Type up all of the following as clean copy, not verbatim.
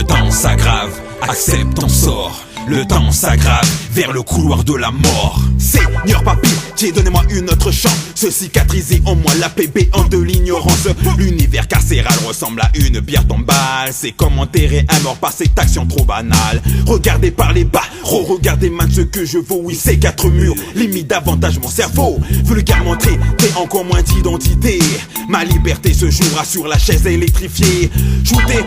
temps s'aggrave, accepte ton sort. Le temps s'aggrave vers le couloir de la mort. Seigneur par pitié, donnez-moi une autre chance. Se cicatriser en moi la paix béante de l'ignorance. L'univers carcéral ressemble à une bière tombale. C'est comme enterrer un mort par cette action trop banale. Regardez par les bas, regardez man ce que je vaux. Oui, ces quatre murs limite davantage mon cerveau. Vulgairement traité, encore moins d'identité. Ma liberté se jouera sur la chaise électrifiée. Joutez,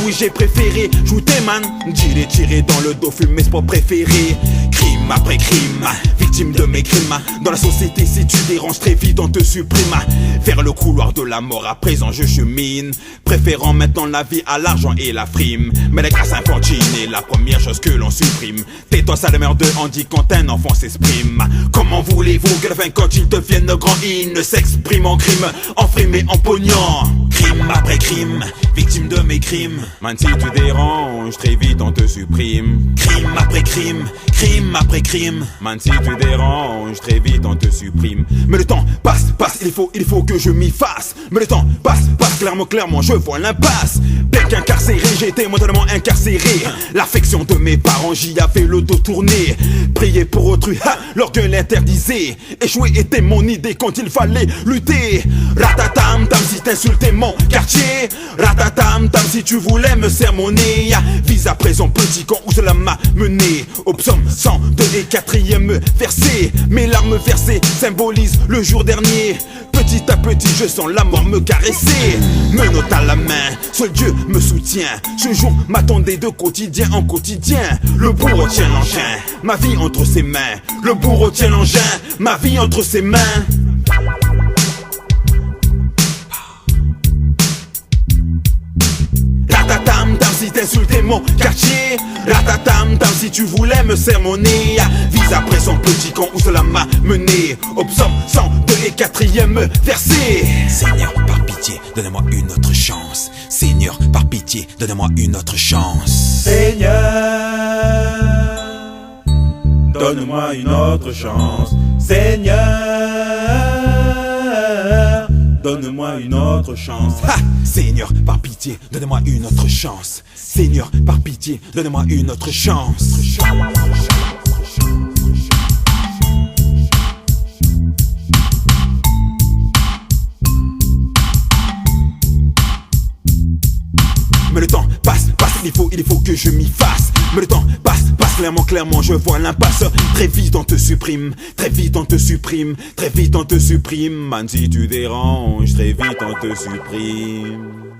oui j'ai préféré. Joutez man, j'ai tiré dans le dos, fumé sport préféré. Crime après crime, victime de mes crimes. Dans la société si tu déranges très vite on te supprime. Vers le couloir de la mort à présent je chemine, préférant maintenant la vie à l'argent et la frime. Mais la grâce infantile est la première chose que l'on supprime. Tais-toi ça demeure de handi quand un enfant s'exprime. Comment voulez-vous que quand ils deviennent grands ils ne s'expriment en crime, en frime et en pognon. Crime après crime, victime de mes crimes. Man si tu déranges très vite on te supprime. Crime après crime, crime après crime. Man si tu déranges très vite on te supprime. Mais le temps passe, il faut que je m'y fasse. Mais le temps passe, clairement je vois l'impasse. Bien qu'incarcéré, j'étais mentalement incarcéré. L'affection de mes parents, j'y avais le dos tourné. Prier pour autrui, l'orgueil l'interdisait. Échouer était mon idée quand il fallait lutter. Ratatam tam si t'insultais mon quartier. Ratatam tam si tu voulais me sermonner. Vise à présent petit con où cela m'a mené. Au psaume 102 et 4e verset. Mes larmes versées symbolisent le jour dernier. Petit à petit je sens la mort me caresser. Menottes à la main, seul Dieu me soutient. Ce jour m'attendait de quotidien en quotidien. Le bourreau tient l'engin, ma vie entre ses mains. Le bourreau tient l'engin, ma vie entre ses mains. Ratatam tam si t'insultais mon quartier. Ratatam tam si tu voulais me sermonner. Vise après son petit con où cela m'a mené. Au psaume 102 et 4e verset. Seigneur par pitié donne-moi une autre chance. Seigneur par pitié donne-moi une autre chance. Seigneur, donne-moi une autre chance. Seigneur, donne-moi une autre chance. Seigneur par pitié donne-moi une autre chance. Seigneur par pitié donne-moi une autre chance. Mais le temps passe, il faut que je m'y fasse. Mais le temps passe, clairement je vois l'impasse. Très vite on te supprime, très vite on te supprime, très vite on te supprime. Man si tu déranges, très vite on te supprime.